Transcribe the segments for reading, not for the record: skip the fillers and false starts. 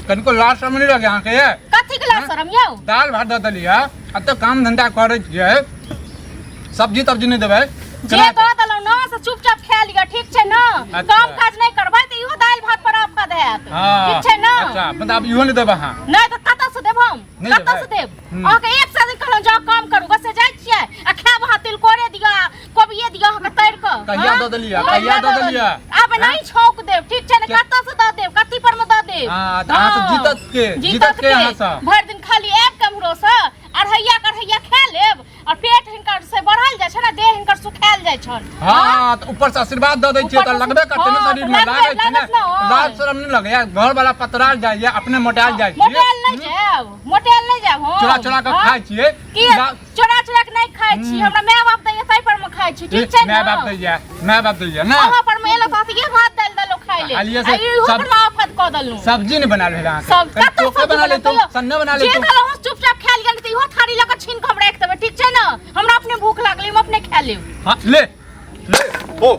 कनको लाज शर्म नहीं लगे आके कथी के लाज शर्म यौ दाल भात द दलिया अब तो काम धंधा करे छिए सब्जी तब्जी नहीं देबै जे दो दलो न से चुपचाप खा लिया ठीक छै न काम काज नहीं करबै त इहो दाल भात पर आपका देत ठीक छै न अच्छा मतलब इहो नहीं देबै हां नहीं त कत से देब हम कत से देब आके एक साल कहलो जाओ काम करू बस जाय छियै आ खाब हां तिल कोरे दिया कोबिये दिया के तैर के कहिया दो दलिया अब नहीं छौक देब ठीक छै न कत से द देब कथी पर में द देब हां त हां जीतत के हां से भर दिन खाली एक कमरो से अढ़ैया कढ़ैया खा लेब और पेट हिनकर से बढ़ल जाय छै ना देह हिनकर सुखायल जाय छन हां तो ऊपर से आशीर्वाद द दै छियै त लगबे करते न शरीर में लागै छै ना लाज शर्म नहीं लगे घर वाला पतराल जाय अपने मोटाल जाय छियै मोटाल नहीं जाब हो चोरा चोरा के खाय छियै चोरा चोरा के नहीं खाय छी हमरा माय बाप दै तै पर में खाय छी ठीक छै ना माय बाप दै ना वहां पर में एलो भातिए भात दाल दलो खाय ले आई सब माफत क दलु सब्जी नहीं बना ले सब चोखा बना ले तू सन्ना बना ले तू जे कहलो चुपचाप खा लियन त इहो थारी लग छीन के हम राख देबे ठीक छै ना हमरा अपने भूख लागली हम अपने खा लेब हां ले ओ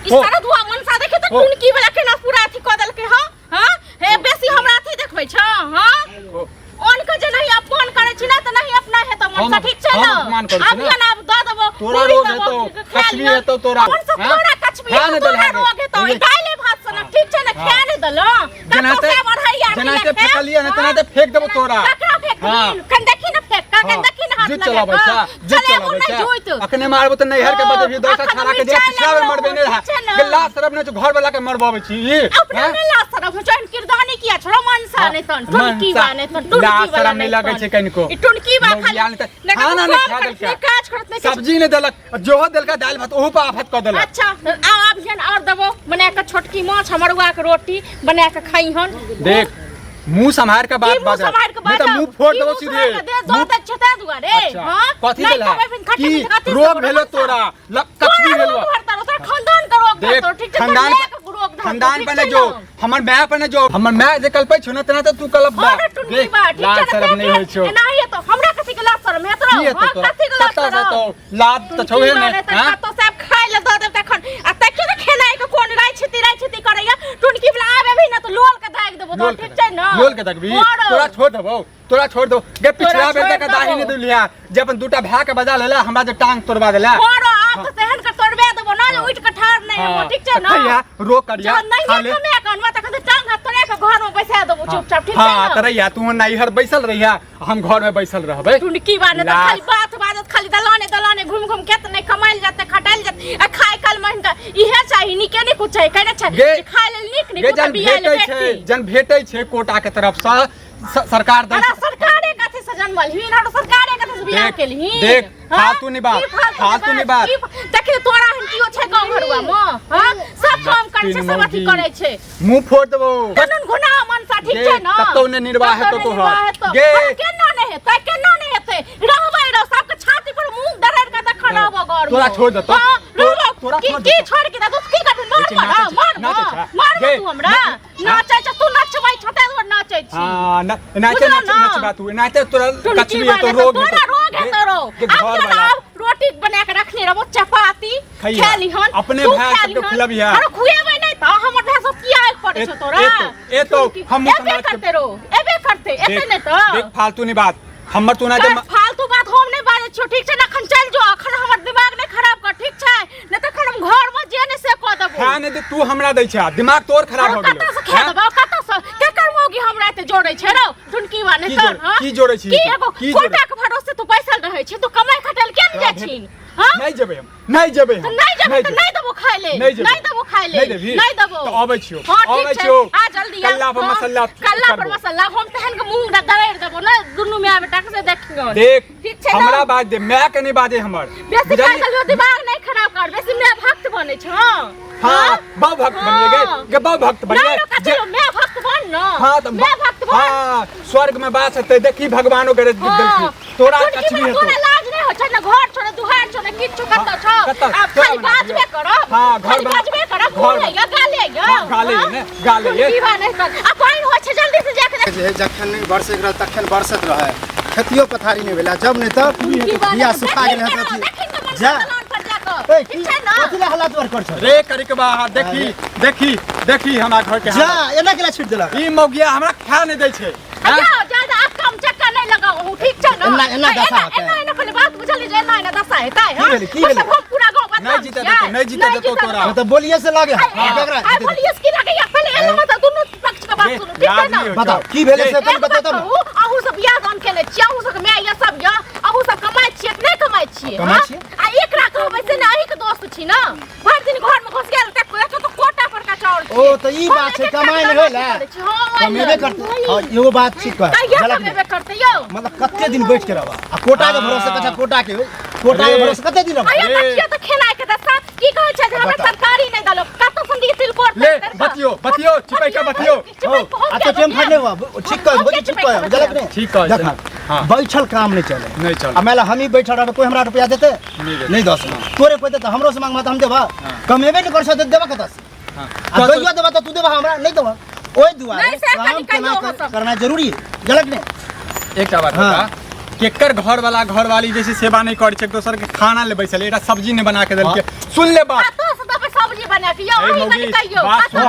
इस तरह दुआ मन सा देखे त खून की वाला केना पूरा अथी क देल के हां हे बेसी हमरा अथी देखबै छ हां ओन के जे नहीं अपमान करे छी ना त नहीं अपना है त मन सा ठीक छै ना अब ना द देबो तोरा रोग है तो कचबी है तो तोरा तोरा कचबी है तोरा रोग है तो डाले भात सना ठीक छै ना खा नहीं दलो जनाते फेकलिए ना तनाते फेक देबो तोरा हां कन देखी ना फेक का कन देखी ना हाथ लगा चला बैठा अखने मारबो त नहीं हर के बदे भी दोसर छाड़ा के जे पिछला बेर मरबे नहीं रहा गल्ला सरब ने घर वाला के मरबावे छी अपने में ला सरब जन किरदानी किया छोड़ो मनसा नहीं तन टुनकी बा नहीं तन टुनकी ला सरब नहीं लागे छै कनको ई टुनकी बा खाली खाना नहीं खा देल के काज करत नहीं सब्जी नहीं देलक जो देल का दाल भात ओहू पर आफत क देलक अच्छा अब जन और देबो बना के छोटकी माछ हमरवा के रोटी बना के खाई हन देख मुंह संभार के बात नहीं तो मुंह फोड़ देबो सीधे मुंह त छता दुआरे हां कथि देल की रोग भेलो तोरा कचबी भेलो खानदान का रोग भेलो ठीक छै खानदान पे जो हमर माय पे जो हमर माय जे कल्पै छ न तना त तू कलप बा देख लाज शर्म नहीं होय छ नहीं तो हमरा कथि के लाज शर्म है तोरा कथि के लाज शर्म तो लाज त छौहे ने हां तो सब खाय ले द दे तखन आ तके त खेनाइ के कोन राय छती करैया टुनकी वाला आबे भी न तो लोल के दाग देबो तो ठीक छै न लोल के दगबी तोरा छोड़ दो गे पिछला बेर का दाही ने दुलिया जे अपन दूटा भाई के बजा लेला हमरा जे टांग तोड़वा देला छोड़ो आप तो सहन कर तोड़बे देबो ना उठ के ठाड़ नहीं हो ठीक छै ना भैया रो करिया खा ले नहीं कनवा तखन टांग हाथ तोड़े के घर में बैसा देबो चुपचाप ठीक छै ना हां करैया तू नैहर बैसल रहिया हम घर में बैसल रहबे टुनकी बाने त खाली बात बाजत खाली दलाने घूम के त नहीं कमाइल जाते खटाइल जाते आ खाए कल महिन का इहे चाहिए निके नहीं कुछ चाहिए कहने छै खाए ले निक निक कुछ बियाले भेटै जन भेटै छै कोटा के तरफ से सरकार दे सरकारे कथि से जन्मल ही ना सरकारे कथि से बियाह केलही देख फालतू नहीं बात देखि तोरा हन कियो छै गांव घरवा में हां सब काम करे छै सब अथी करे छै मुंह फोड़ देबो कानून गुना मनसा ठीक छै ना तब तो ने निर्वाह हेतो तोहर गे केना नहीं हेतै रहबै रह सबके छाती पर मुंह दरड़ के देखा रहबो घर तोरा छोड़ दे तोरा की छोड़ के दे की कर मार तू हमरा नाचै छ तू नचबै छते नाचै छी हां नचबा तू नाचै तोरा कचबी है तो रोग है तोरो घर वाला रोटी बना के रखने रहबो चपाती खेली हन अपने भाई सब को खिलाबिया अरे खुएबै नहीं त हमर भाई सब किया आइल पड़े छ तोरा ए तो हम एबे करते एते नहीं त देख फालतू नहीं बात हमर तू ना फालतू बात हम नहीं बाजै छियो ठीक छै ना अखन चल जो अखन हमर दिमाग नहीं खराब कर ठीक छै नहीं त खन हम घर में जेने से क देबो हां नहीं तू हमरा दै छ दिमाग तोर खराब हो गेलो कत से खा देबो कत से के करमोगी हमरा एते जोड़ै छै रो टुनकी वाने सर हां की जोड़ै छी की एगो कोटा के भरोसे तू बैसल रहै छी तू कमाई खटल के नहीं जाइ छी हां नहीं जेबे नहीं देबो खाइ ले नहीं देबो खाइ ले नहीं देबो तो आबै छियो आ जल्दी कल्ला पर मसाला हम तहन के मुंह दरड़ देबो ना दुनु में बेटा के से देखियो देख हमरा बात दे मैं के नहीं बाजे हमर बेसी खाइलो दिमाग नहीं खराब कर बेसी मैं भक्त बनै छ हां बा भक्त बनिए गे बा भक्त बनिए मैं भक्त बन न हां तो मैं भक्त बन हां स्वर्ग में बास है देखी भगवानो करे देखी तोरा कचबी है तोरा लाज नहीं हो छ ना घर छोड़ दुहार छोड़ किछु कत छ अब खाली बाजबे करो हां घर बाजबे करो बोले या गाले गाले की बात नहीं आ पानी हो छ जल्दी से जाके जे जखन वर्षे रह तखन बरसत रहे खेतियो पथारी नहीं भेला जब नहीं तब बिया सुखा गेल है जा ए ठीक छै ना कथि ले हालत वर कर छ रे करिकबा देखी हमरा घर के जा एना केला छीट देला ई मौगिया हमरा खा नहीं दै छै अयो ज्यादा कम चक्कर नहीं लगाओ ठीक छै ना एना दशा होतै एना कहले बात बुझली जे एना दशा हेतै हां की भेलै पूरा गांव बता नहीं जीते देतो तोरा तो बोलिए से लागे झगड़ा आई बोलिए की लागे या पहले एना मत दुनु पक्ष के बात सुनो ठीक छै ना बताओ की भेलै से तनी बता तब अहू सब बियाह दान केले छी अहू सब मैं या सब या अहू सब कमाई छी नहीं कमाई छी कमाई छी आ एकरा कहबै से ना अही के दोस्त छी ना भर दिन घर में घुस गेल तो कोटा पर का चाउर छी ओ तो ई बात छै कमाई नहीं होला कमेबे करते हां एगो बात ठीक है कमेबे करते यो मतलब कते दिन बैठ के रहबा आ कोटा के भरोसे कछा कोटा के भरोसे कते दिन रहबा अयो देखियो तो खेनाय के दशा की कहै छै जे हमरा सरकारी नहीं दलो कत संदी तिलकोर ले बतियो चिपै के बतियो आ तो टेम फड़ने हुआ ठीक कह बोली ठीक कह जलक नहीं ठीक कह देखा हां बैठल काम नहीं चले नहीं चले आ मेला हम ही बैठल रहबे कोई हमरा रुपया देते नहीं दस तोरे कोई देते हमरो से मांग मत हम देबा कमेबे नहीं कर सकते देबा कत से आ दैयो देबा तो तू देबा हमरा नहीं देबा ओए दुआ काम करना जरूरी है जलक नहीं एकटा बात बता केकर घर वाली जैसे सेवा नहीं करे छै एक दोसर के खाना ले बैसल एटा सब्जी नहीं बना के देल के सुन ले बात तो सब सब्जी बना के यो ओही कहियो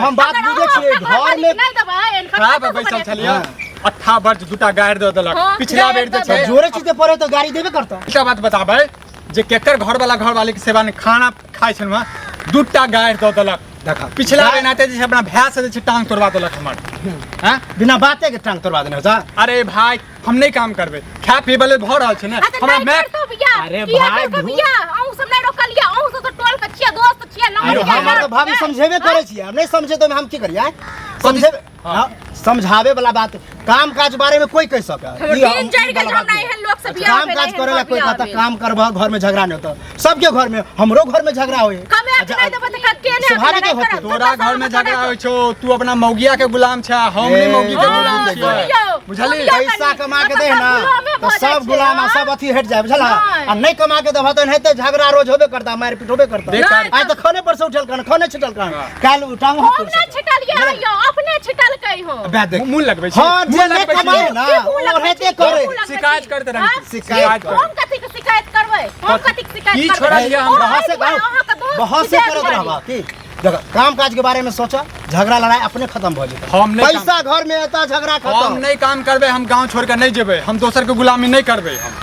हम बात बुझे छियै घर में नहीं देबा खराब बैसल छलिया 18 वर्ष दुटा गाड़ दे देलक पिछला बेर जे छै जोरे चीज पड़े तो गाड़ी देबे करता एकटा बात बताबै जे केकर घर वाली के सेवा नहीं खाना खाइ छै न दुटा गाड़ दे देलक देखा पिछला बेर नाते जे अपना भैंस से जे टांग तोड़वा देलक हमर हां बिना बाते के टांग तोड़वा देने जा अरे भाई हम नहीं काम करबे खा पीबे ले भ रहल छै न हमरा मैं अरे भाई भैया अहू सब नहीं रोकलिया अहू सब तो टोल के छिया दोस्त छिया अरे हमर तो भाभी समझेबे करे छियै हम नहीं समझे तो हम की करियै समझेबे समझावे वाला बात काम काज बारे में कोई कह सके काम काज करे ला कोई कहता काम करबा घर में झगड़ा नहीं होता सबके घर में हमरो घर में झगड़ा होए स्वाभाविक होते तोरा घर में झगड़ा होय छो तू अपना मौगिया के गुलाम छ हम नहीं मौगी के गुलाम छियै बुझली पैसा कमा के दे ना तो सब गुलाम सब अथी हट जाए बुझला आ नहीं कमा के देबा तो नहिते झगड़ा रोज होबे करता मार पीट होबे करता आज तो खाने पर से उठल कन खाने छिटल कन काल उठाऊ हम ना छिटलिया यो अपने छिटल कई हो मुंह लगबै छी हां जे नहीं कमाए ना वो हेते करे शिकायत करते रह शिकायत हम कथि के शिकायत करबै हम कथि के शिकायत की छोड़ा दिया हम बहुत से करत रहबा की देखो काम काज के बारे में सोचा झगड़ा लड़ाई अपने खत्म हो जेतै हम नहीं पैसा घर में आता झगड़ा हम खत्म नहीं काम करबे हम गांव छोड़ के नहीं जेबे हम दोसर के गुलामी नहीं करबे हम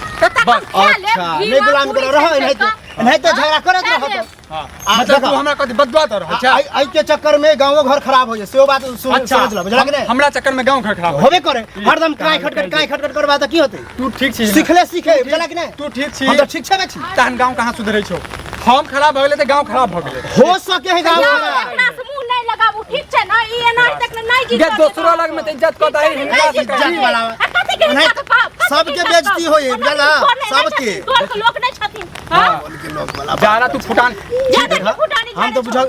बस अच्छा नहीं गुलाम कर रह नहीं तो झगड़ा करत रह हां मतलब तू हमरा कथि बदवा दे रह छै आई के चक्कर में गांव घर खराब हो जाए से बात समझ लो बुझला कि नहीं हमरा चक्कर में गांव घर खराब होबे करे हरदम काय खटखट करबा त की होतै तू ठीक छी सीखे बुझला कि नहीं तू ठीक छी हम तो ठीक छबे छी तहन गांव कहां सुधरै छौ हम खराब भ गेलै त गांव खराब भ गेलै हो सके है गांव खराब एकरा से मुंह नहीं लगाबू ठीक छै ना ई एना तक नहीं जीत ये दूसरा लग में इज्जत को दाई हिंगा से इज्जत वाला सबके बेइज्जती होए बुझला सबके टोल के लोग नहीं छथिन हां टोल के लोग वाला जारा तू फुटान हम तो बुझा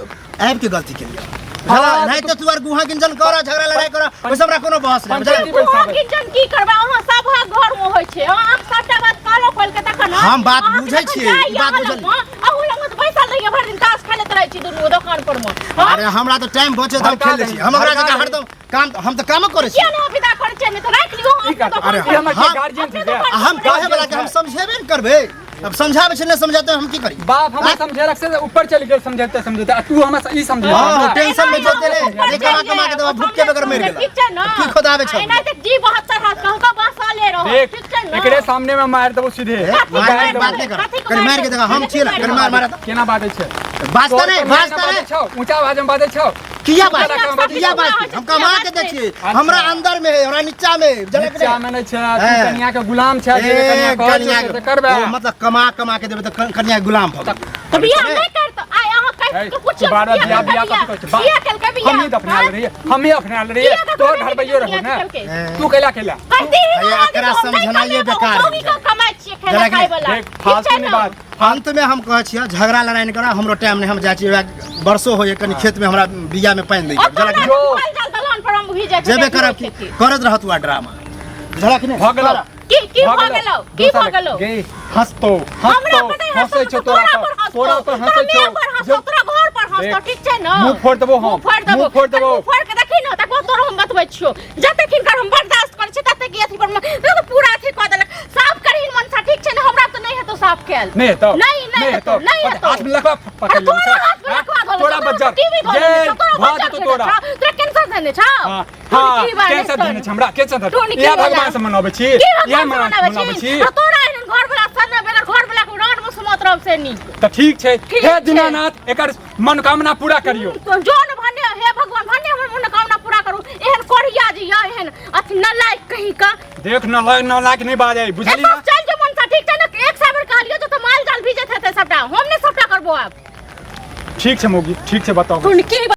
ऐब के गलती केलिए भला नहीं तो तू आर गुहा गिंजन कर झगड़ा लड़ाई कर ओइ हमरा कोनो बहस नहीं बुझला गिंजन की करबा अहाँ सब घर में होय छै अहाँ सबटा बात कालो खोल के तखन हम बात बुझै छियै ई बात बुझल अहू लंग त पैसा लइए भर दिन ताश खेलत रहै छी दुनू दुकान पर में अरे हमरा तो टाइम बचे त खेल लै छी हमरा जगह हरदम काम हम तो काम करे छी किया ना विदा करे छै नहीं तो राख लियो अरे हम गार्जियन थे हम कहे वाला के हम समझेबे न करबे अब समझावे छै नहीं समझाते हम की करी बाप हमरा समझे रख से ऊपर चल गेल समझाते समझाते तू हमरा ई समझे हां टेंशन में जोते रे ये कमा के देबा भूख के बगैर मर गेला ठीक छै ना की खोदावे छै नहीं तो जी बहुत सारा कहू का बसा ले रहो देख ठीक छै ना एकरे सामने में मार देबो सीधे बात नहीं कर मार के देखा हम छिला कर मार केना बात छै वास्ता नहीं छौ ऊंचा आवाज में बात छौ किया बात हम कमा के देखिए हमरा अंदर में है हमरा नीचा में जले के नीचा में नहीं छै तू कन्या के गुलाम छै जे कन्या कहै छै करबे मतलब कमा के देबे त कन्या गुलाम भ तो बियाह नहीं कर तो आय अहाँ कह तो कुछ बार बियाह बियाह कल के बियाह हम ही अपनाल रही हम ही अपनाल रही तो घर भइयो रहो ना तू कैला एकरा समझनाइए बेकार है कमाई छिए खेला खाय वाला फालतू में बात अंत में हम कहै छियै झगड़ा लड़ाई नहीं करा हमरो टाइम नहीं हम जाय छियै बरसो होय कनी खेत में हमरा बिया में पानी दै दलान पर हम भी जाय जेबे करब करत रहत हुआ ड्रामा झला कि नहीं भ गेलो की भ गेलो हंसतो हंसै छ तोरा पर हंसै छ तोरा घर पर हंसतो ठीक छै ना मुंह फोड़ देबो हम मुंह फोड़ देबो फोड़ के देखी न तक तोरा हम बतबै छियो जते किनकर हम बर्दाश्त कर छी तते की अथी पर तो पूरा अथी क देलक साफ करही मनसा ठीक छै ना हमरा तो नहीं है तो साफ कैल नहीं तो नहीं तो हाथ में लखवा पकड़ ले तोरा बज्जर ये भाग तो तोरा तोरा कैंसर देने छ हां कैंसर देने छ हमरा कैंसर या भगवान से मनाबै छी या मनाबै छी तोरा एहन घर वाला सन्ना बेगर घर वाला को रात में सुमत से नी त ठीक छै हे दीनानाथ एकर मनोकामना पूरा करियो जोन भने हे भगवान भने हमर मनोकामना पूरा करू एहन करिया जी या एहन अथि न लायक कहीं का देख न लायक नहीं बाजे बुझली ना चल जे मन सा ठीक छै ना एक साबर कहलियो तो माल जाल भीजत हेतै सबटा हम ने सबटा करबो अब ठीक छै मोगी ठीक छै बताओ तू की